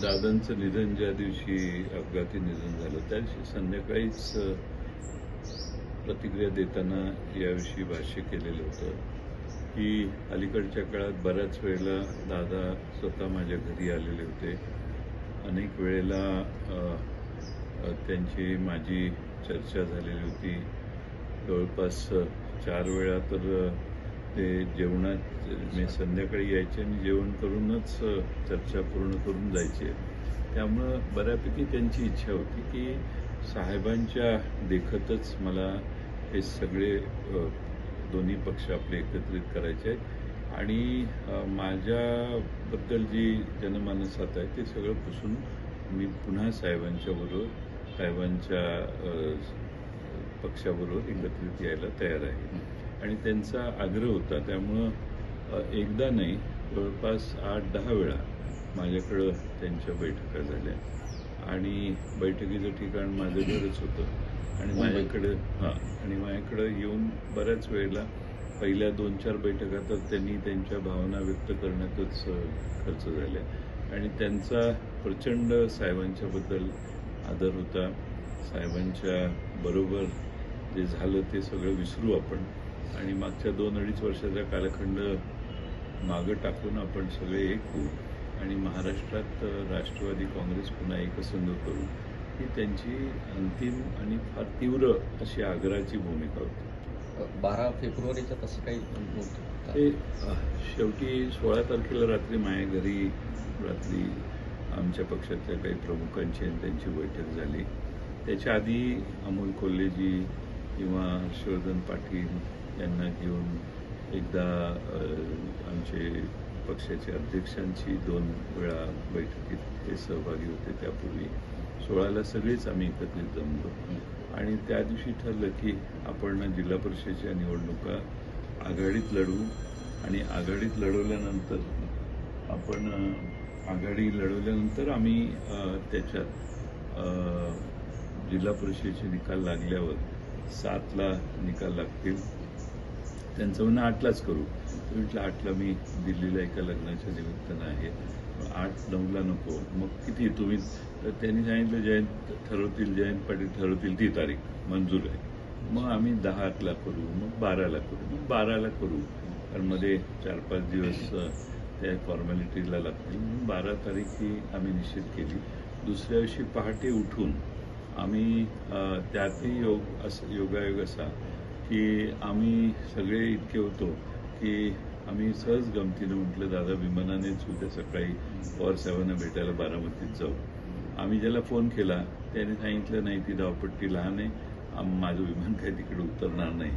दादांचं निधन ज्या दिवशी अपघाती निधन झालं त्या दिवशी संध्याकाळीच प्रतिक्रिया देताना याविषयी भाष्य केलेलं होतं की अलीकडच्या काळात बऱ्याच वेळेला दादा स्वतः माझ्या घरी आलेले होते. अनेक वेळेला त्यांची माझी चर्चा झालेली होती. जवळपास 4 वेळा तर ते जेवणात मी संध्याकाळी यायचे आणि जेवण करूनच चर्चा पूर्ण करून जायचे. त्यामुळं बऱ्यापैकी त्यांची इच्छा होती की साहेबांच्या देखतच मला हे सगळे दोन्ही पक्ष आपले एकत्रित करायचे आहेत आणि माझ्याबद्दल जी जनमानसात आहे ते सगळं पुसून मी पुन्हा साहेबांच्या पक्षाबरोबर एकत्रित यायला तयार आहे. आणि त्यांचा आग्रह होता. त्यामुळं एकदा नाही जवळपास 8-10 वेळा माझ्याकडं त्यांच्या बैठका झाल्या आणि बैठकीचं ठिकाण माझं घरच होतं आणि माझ्याकडं येऊन बऱ्याच वेळेला पहिल्या 2-4 बैठका तर त्यांनी त्यांच्या भावना व्यक्त करण्यातच खर्च झाल्या आणि त्यांचा प्रचंड साहेबांच्याबद्दल आदर होता. साहेबांच्या बरोबर जे झालं ते सगळं विसरू आपण आणि मागच्या 2-2.5 वर्षाचा कालखंड मागं टाकून आपण सगळे एक होऊ आणि महाराष्ट्रात राष्ट्रवादी काँग्रेस पुन्हा एकसंघ करू ही त्यांची अंतिम आणि फार तीव्र अशी आग्रहाची भूमिका होती. 12 फेब्रुवारीचं तसं काही बोलतो ते शेवटी 16 तारखेला रात्री माझ्या घरी आमच्या पक्षातल्या काही प्रमुखांची आणि त्यांची बैठक झाली. त्याच्या आधी अमोल कोल्हेजी किंवा हर्षवर्धन पाटील यांना घेऊन एकदा आमचे पक्षाच्या अध्यक्षांची 2 वेळा बैठकीत ते सहभागी होते. त्यापूर्वी 16ला सगळेच आम्ही एकत्रित जमलो आणि त्या दिवशी ठरलं की आपण जिल्हा परिषदेच्या निवडणुका आघाडीत लढवू आणि आघाडीत लढवल्यानंतर आम्ही त्याच्यात जिल्हा परिषदेचे निकाल लागल्यावर 7ला निकाल लागतील. त्यांचं म्हणणं 8लाच करू. म्हटलं 8ला मी दिल्लीला एका लग्नाच्या निमित्तानं आहे, 8-9ला नको. मग किती तुम्ही तर त्यांनी सांगितलं जयंत पाटील ठरवतील ती तारीख मंजूर आहे. मग आम्ही 10ला करू, मग 12ला करू, मग 12ला करू कारण मध्ये 4-5 दिवस त्या फॉर्मॅलिटीला लागतील. म्हणून 12 तारीख ही आम्ही निश्चित केली. दुसऱ्या दिवशी पहाटे उठून आम्ही त्यातही योगायोग असा की आम्ही सगळे इतके होतो की आम्ही सहज गमतीनं म्हटलं दादा विमानानेच उद्या सकाळी पवारसाहेबांना भेटायला बारामतीत जाऊ. आम्ही ज्याला फोन केला त्याने सांगितलं नाही ती धावपट्टी लहान आहे, माझं विमान काही तिकडे उतरणार नाही.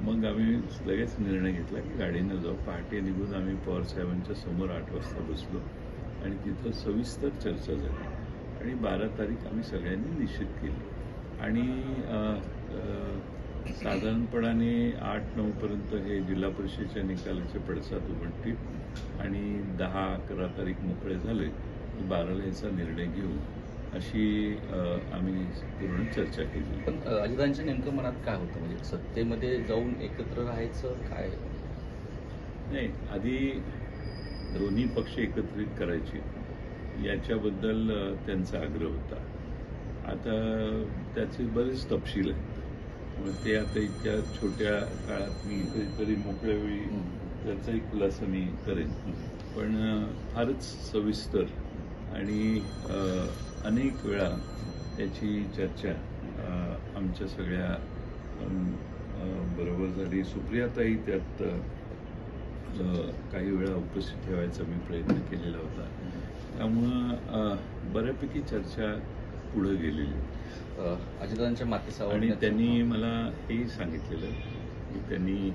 मग आम्ही लगेच निर्णय घेतला की गाडीनं जाऊ. पहाटे निघून आम्ही पवारसाहेबांच्या समोर 8 वाजता बसलो आणि तिथं सविस्तर चर्चा झाली आणि 12 तारीख आम्ही सगळ्यांनी निश्चित केली आणि साधारणपणाने 8-9 पर्यंत हे जिल्हा परिषदेच्या निकालाचे पडसाद उमटतील आणि 10-11 तारीख मोकळे झाले की 12ला याचा निर्णय घेऊ अशी आम्ही पूर्ण चर्चा केली. पण अजितांच्या नेमकं मनात काय होतं, म्हणजे सत्तेमध्ये जाऊन एकत्र राहायचं काय? नाही, आधी दोन्ही पक्ष एकत्रित करायचे याच्याबद्दल त्यांचा आग्रह होता. आता त्याचे बरेच तपशील आहेत. मग ते आता इतक्या छोट्या काळात मी कधीतरी मोकळ्या वेळी त्याचाही खुलासा मी करेन. पण फारच सविस्तर आणि अनेक वेळा त्याची चर्चा आमच्या सगळ्या बरोबर झाली. सुप्रियाताई त्यात काही वेळा उपस्थित ठेवायचा मी प्रयत्न केलेला होता. त्यामुळं बऱ्यापैकी चर्चा पुढे गेलेली. अजितांच्या मातेसावर आणि त्यांनी मला हेही सांगितलेलं की त्यांनी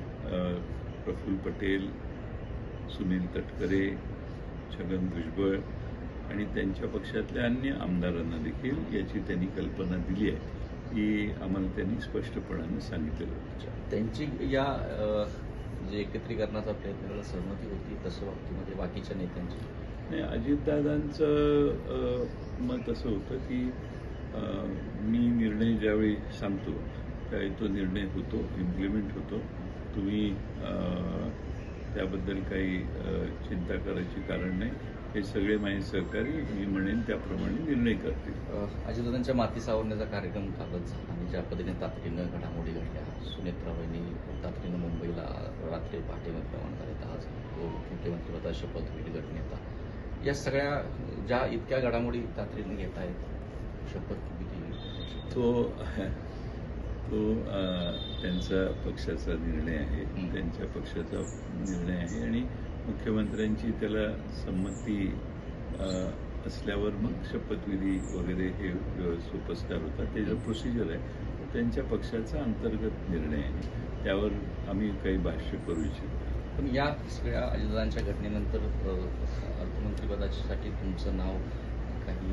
प्रफुल्ल पटेल, सुनील तटकरे, छगन भुजबळ आणि त्यांच्या पक्षातल्या अन्य आमदारांना देखील याची त्यांनी कल्पना दिली आहे की आम्हाला त्यांनी स्पष्टपणाने सांगितलेलं होतं. त्यांची या जे एकत्रीकरणाचा प्रयत्नाला सहमती होती तसं बाबतीमध्ये बाकीच्या नेत्यांची नाही. अजितदादांचं मत असं होतं की मी निर्णय ज्यावेळी सांगतो त्यावेळी तो निर्णय होतो, इम्प्लिमेंट होतो. तुम्ही त्याबद्दल काही चिंता करायची कारण नाही. हे सगळे माझे सहकारी मी म्हणेन त्याप्रमाणे निर्णय करतील. अजितदादांच्या माती सावरण्याचा कार्यक्रम कालच झाला आणि ज्या पद्धतीने तातडीनं घडामोडी घडल्या, सुनेत्राबाईंनी तातडीनं मुंबईला रात्री पहाटे रवाना झाले, आज मुख्यमंत्रीपदा शपथ होईल गटनेता, या सगळ्या ज्या इतक्या घडामोडी तातडीने घेत आहेत, शपथविधी तो त्यांचा पक्षाचा निर्णय आहे, त्यांच्या पक्षाचा निर्णय आहे आणि मुख्यमंत्र्यांची त्याला संमती असल्यावर मग शपथविधी वगैरे हे सोपस्कार होतात. त्याचं प्रोसिजर आहे, त्यांच्या पक्षाचा अंतर्गत निर्णय आहे, त्यावर आम्ही काही भाष्य करू इच्छितो. पण या सगळ्या अजितदादांच्या घटनेनंतर अर्थमंत्रीपदासाठी तुमचं नाव काही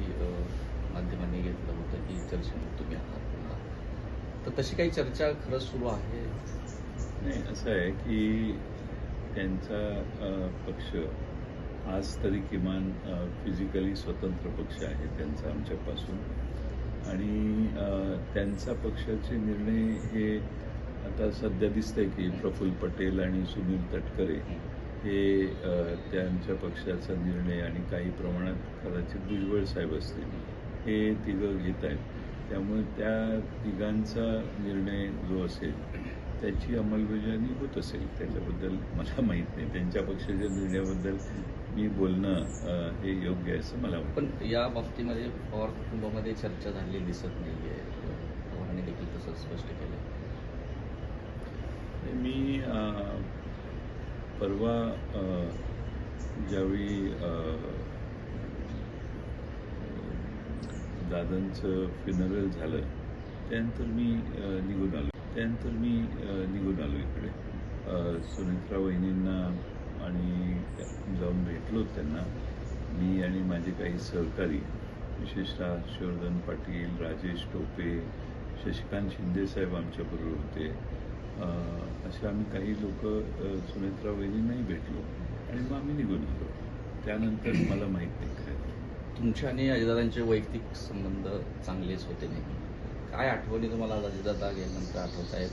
माध्यमांनी घेतलं होतं की चर्चेमध्ये तुम्ही आहात, तर तशी काही चर्चा खरंच सुरू आहे? नाही, असं आहे की त्यांचा पक्ष आज तरी किमान फिजिकली स्वतंत्र पक्ष आहे त्यांचा आमच्यापासून, आणि त्यांचा पक्षाचे निर्णय हे आता सध्या दिसतंय की प्रफुल्ल पटेल आणि सुनील तटकरे हे त्यांच्या पक्षाचा निर्णय आणि काही प्रमाणात कदाचित भुजबळ साहेब असतील हे तिघं घेत आहेत. त्यामुळे त्या तिघांचा निर्णय जो असेल त्याची अंमलबजावणी होत असेल, त्याच्याबद्दल मला माहीत नाही. त्यांच्या पक्षाच्या निर्णयाबद्दल मी बोलणं हे योग्य आहे असं मला वाटतं. पण या बाबतीमध्ये पवार कुटुंबामध्ये चर्चा झालेली दिसत नाहीये, पवारांनी देखील तसं स्पष्ट केलं. मी परवा ज्यावेळी दादांचं फ्युनरल झालं त्यानंतर मी निघून आलो इकडे. सुनेत्रा वहिनींना आणि जाऊन भेटलो त्यांना, मी आणि माझे काही सहकारी, विशेषतः हर्षवर्धन पाटील, राजेश टोपे, शशिकांत शिंदेसाहेब आमच्याबरोबर होते. असे आम्ही काही लोक सुनेत्रा वहिनींनाही भेटलो आणि मग आम्ही निघून आलो. त्यानंतर मला माहीत नाही काय. तुमच्या आणि अजितदादांचे वैयक्तिक संबंध चांगलेच होते नेहमी. काय आठवणी तुम्हाला अजितदादा गेल्यानंतर आठवत आहेत?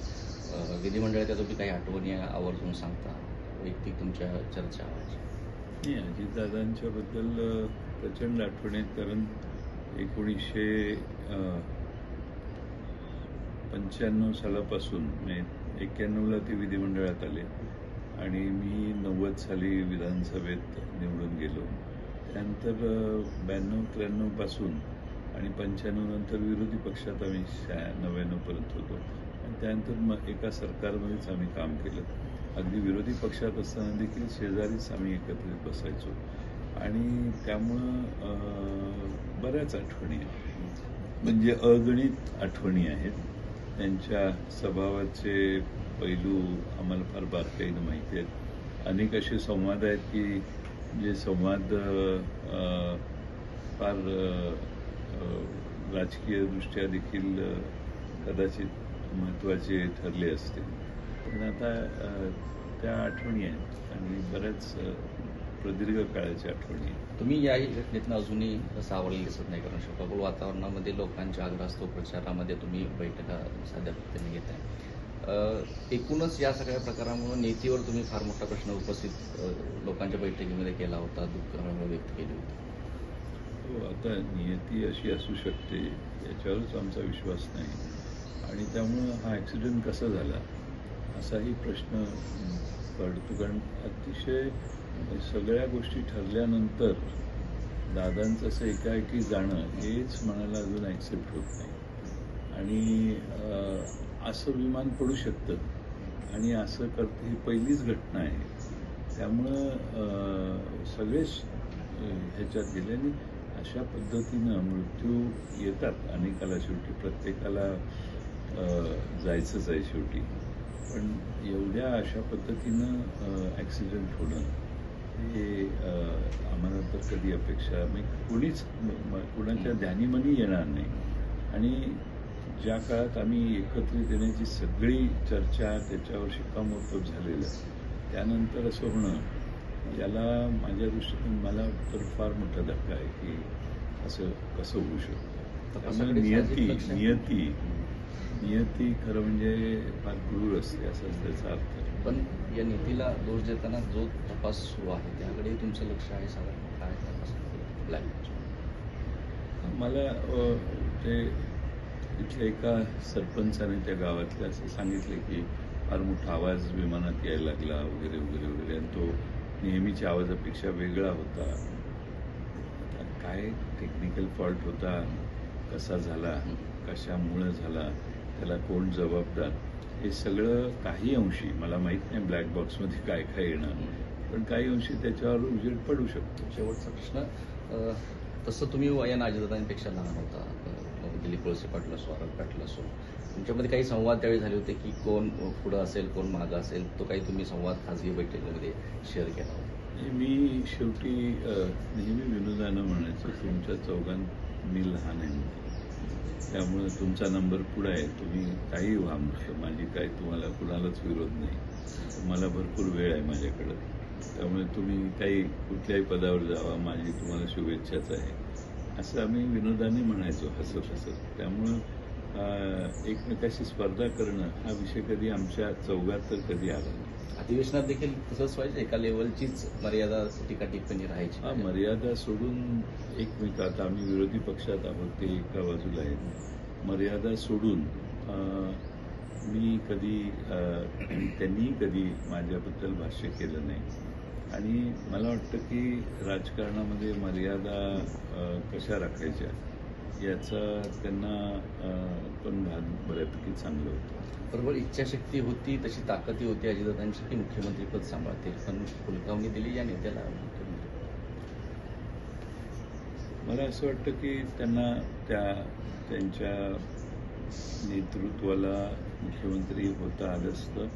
विधिमंडळाच्या तुम्ही काही आठवणी आवर्जून सांगता, वैयक्तिक तुमच्या चर्चा? नाही, अजितदादांच्याबद्दल प्रचंड आठवणी आहेत, कारण 1995 सालापासून म्हणजे 91ला ते विधिमंडळात आले आणि मी 90 साली विधानसभेत निवडून गेलो. त्यानंतर 92-93 पासून आणि 95 नंतर विरोधी पक्षात आम्ही 99 पर्यंत होतो आणि त्यानंतर मग एका सरकारमध्येच आम्ही काम केलं. अगदी विरोधी पक्षात असताना देखील शेजारीच आम्ही एकत्रित बसायचो आणि त्यामुळं बऱ्याच आठवणी आहेत, म्हणजे अगणित आठवणी आहेत. त्यांच्या स्वभावाचे पैलू आम्हाला फार बारकाईनं माहिती आहेत. अनेक असे संवाद आहेत की जे संवाद फार राजकीयदृष्ट्या देखील कदाचित महत्त्वाचे ठरले असते, पण आता त्या आठवणी आहेत आणि बऱ्याच प्रदीर्घ काळाच्या आठवणी आहेत. तुम्ही याही घटनेतनं अजूनही सावरलेले दिसत नाही, कारण शोकाकुल वातावरणामध्ये लोकांच्या आग्रहास्तव प्रचारामध्ये तुम्ही बैठका सातत्याने घेत आहे. एकूणच या सगळ्या प्रकारामुळे नीतीवर तुम्ही फार मोठा प्रश्न उपस्थित लोकांच्या बैठकीमध्ये केला होता, दुःख व्यक्त केली होती. हो, आता नियती अशी असू शकते याच्यावरच आमचा विश्वास नाही आणि त्यामुळं हा ॲक्सिडेंट कसा झाला असाही प्रश्न पडतो. कारण अतिशय सगळ्या गोष्टी ठरल्यानंतर दादांचं असं एकाएकी जाणं हेच मनाला अजून ॲक्सेप्ट होत नाही. आणि असं विमान पडू शकतं आणि असं करतं ही पहिलीच घटना आहे. त्यामुळं सगळेच ह्याच्यात गेल्याने अशा पद्धतीनं मृत्यू येतात अनेकाला, शेवटी प्रत्येकाला जायचंच आहे शेवटी, पण एवढ्या अशा पद्धतीनं ॲक्सिडेंट होणं हे आम्हाला तर कधी अपेक्षा म्हणजे कुणाच्या ध्यानीमनी येणार नाही. आणि ज्या काळात आम्ही एकत्रित येण्याची सगळी चर्चा त्याच्यावर शिक्कामोर्तब झालेलं, त्यानंतर असं होणं याला माझ्या दृष्टीतून मला तर फार मोठा धक्का आहे की असं कसं होऊ शकतं. त्यामुळे नियती खरं म्हणजे फार क्रूर असते असाच त्याचा अर्थ. पण या नीतीला दोष देताना जो तपास सुरू आहे त्याकडे तुमचं लक्ष आहे साधारण काय? ब्लॅक. मला ते तिथल्या एका सरपंचाने त्या गावातल्या असं सांगितलं की फार मोठा आवाज विमानात यायला लागला वगैरे वगैरे वगैरे, आणि तो नेहमीच्या आवाजापेक्षा वेगळा होता. आता काय टेक्निकल फॉल्ट होता, कसा झाला, कशामुळं झाला, त्याला कोण जबाबदार, हे सगळं काही अंशी, मला माहीत नाही ब्लॅक बॉक्समध्ये काय काय येणार, पण काही अंशी त्याच्यावर उजेड पडू शकतो. शेवटचा प्रश्न, तसं तुम्ही वयानं अजितदादांपेक्षा लहान होता, दिलीप वळसे पाटील असो, आरग पाटील असो, तुमच्यामध्ये काही संवाद त्यावेळी झाले होते की कोण पुढं असेल, कोण मागं असेल, तो काही तुम्ही संवाद खाजगी बैठकीमध्ये शेअर केला होता? मी शेवटी नेहमी विनोदानं म्हणायचो, तुमच्या चौघांत मी लहान आहे, त्यामुळे तुमचा नंबर पुढे आहे, तुम्ही काही व्हा म्हटलं, माझी काय तुम्हाला कुणालाच विरोध नाही, मला भरपूर वेळ आहे माझ्याकडं, त्यामुळे तुम्ही काही कुठल्याही पदावर जावा, माझी तुम्हाला शुभेच्छाच आहे, असं आम्ही विनोदाने म्हणायचो हसत हसत. त्यामुळं एकमेकाशी स्पर्धा करणं हा विषय कधी आमच्या चौघात तर कधी आला नाही. अधिवेशनात देखील तसंच व्हायचं, एका लेवलचीच मर्यादा टीका टिप्पणी हा, राहायची. मर्यादा सोडून एकमेक, आता आम्ही विरोधी पक्षात आहोत, ते एका बाजूला आहेत, मर्यादा सोडून मी कधी त्यांनी कधी माझ्याबद्दल भाष्य केलं नाही. आणि मला वाटतं की राजकारणामध्ये मर्यादा कशा राखायच्या याचा त्यांना पण भान बऱ्यापैकी चांगलं होतं. बरोबर, इच्छाशक्ती होती, तशी ताकदही होती अजितदादांची की मुख्यमंत्रीपद सांभाळतील, पण हुलकावणी दिली या नेत्याला मुख्यमंत्री. मला असं वाटतं की त्यांना त्यांच्या नेतृत्वाला मुख्यमंत्री होता आलं असतं,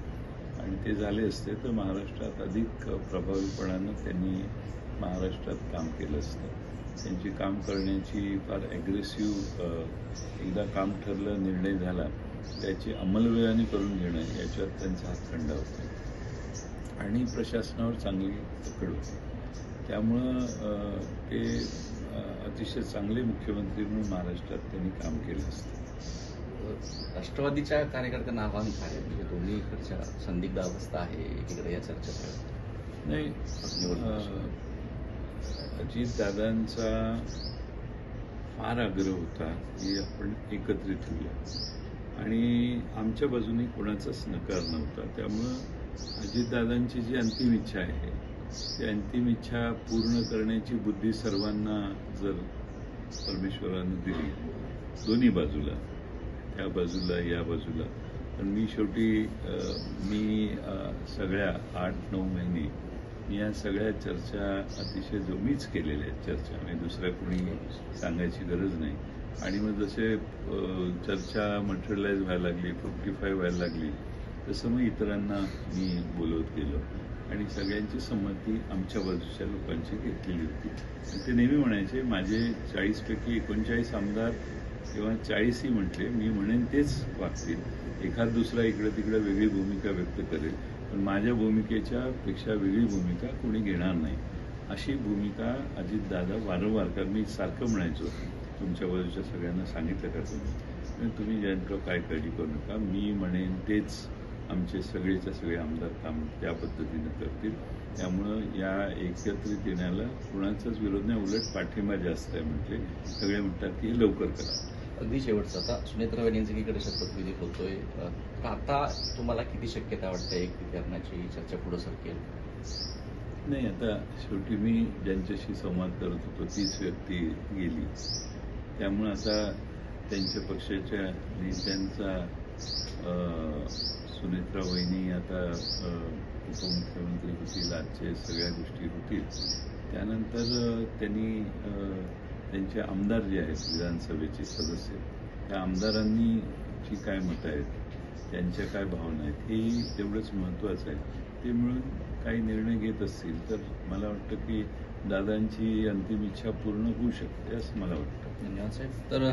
आणि ते झाले असते तर महाराष्ट्रात अधिक प्रभावीपणानं त्यांनी महाराष्ट्रात काम केलं असतं. त्यांची काम करण्याची फार ॲग्रेसिव्ह, एकदा काम ठरलं, निर्णय झाला, त्याची अंमलबजावणी करून घेणं याच्यात त्यांचा हातखंडा होता, आणि प्रशासनावर चांगली पकड होती. त्यामुळं ते अतिशय चांगले मुख्यमंत्री म्हणून महाराष्ट्रात त्यांनी काम केलं असतं. राष्ट्रवादीच्या कार्यकर्त्यांना आव्हान काय, म्हणजे दोन्हीकडच्या संदिग्ध अवस्था आहे, एकीकडे या चर्चा करत नाही, अजितदादांचा फार आग्रह होता की आपण एकत्रित होऊया, आणि आमच्या बाजूने कोणाचाच नकार नव्हता. त्यामुळं अजितदादांची जी अंतिम इच्छा आहे, ती अंतिम इच्छा पूर्ण करण्याची बुद्धी सर्वांना जर परमेश्वरानं दिली, दोन्ही बाजूला, त्या बाजूला या बाजूला, पण मी शेवटी सगळ्या 8-9 महिने मी या सगळ्या चर्चा अतिशय मीच केलेल्या आहेत चर्चा, म्हणजे दुसऱ्या कोणी सांगायची गरज नाही. आणि मग जसे चर्चा मटेरियलाइज व्हायला लागली, फ्रुक्टिफाय व्हायला लागली, तसं मग इतरांना मी बोलवत गेलो, आणि सगळ्यांची संमती आमच्या बाजूच्या लोकांची घेतलेली होती. आणि ते नेहमी म्हणायचे, माझे 40पैकी 39 आमदार किंवा 40ही म्हटले, मी म्हणेन तेच वागतील, एखाद दुसरा इकडं तिकडं वेगळी भूमिका व्यक्त करेल, पण माझ्या भूमिकेच्या पेक्षा वेगळी भूमिका कोणी घेणार नाही, अशी भूमिका अजितदादा वारंवार, कारण मी सारखं म्हणायचो, तुमच्या बाजूच्या सगळ्यांना सांगितलं का तुम्ही जयंतराव काय काळजी करू नका, मी म्हणेन तेच आमचे सगळेच्या सगळे आमदार काम त्या पद्धतीनं करतील. त्यामुळं या एकत्रित येण्याला कुणाचाच विरोध नाही, उलट पाठिंबा जास्त आहे. म्हटले सगळे म्हणतात की हे लवकर करा. अगदी शेवटचं, आता सुनेत्रा वहिनींकडे शपथविधी होतोय, तर आता तुम्हाला किती शक्यता वाटते एकत्रीकरणाची चर्चा पुढे सरकेल? नाही, आता शेवटी मी ज्यांच्याशी संवाद करत होतो तीच व्यक्ती गेली, त्यामुळं आता त्यांच्या पक्षाच्या नेत्यांचा, सुनेत्रा वहिनी आता उपमुख्यमंत्री होतील, आजचे सगळ्या गोष्टी होतील, त्यानंतर त्यांनी त्यांचे आमदार जे आहेत विधानसभेचे सदस्य, त्या आमदारांनी जी काय मतं आहेत, त्यांच्या काय भावना आहेत, हे तेवढंच महत्त्वाचं आहे. ते मिळून काही निर्णय घेत असतील तर मला वाटतं की दादांची अंतिम इच्छा पूर्ण होऊ शकते असं मला वाटतं. धन्यवाद साहेब. तर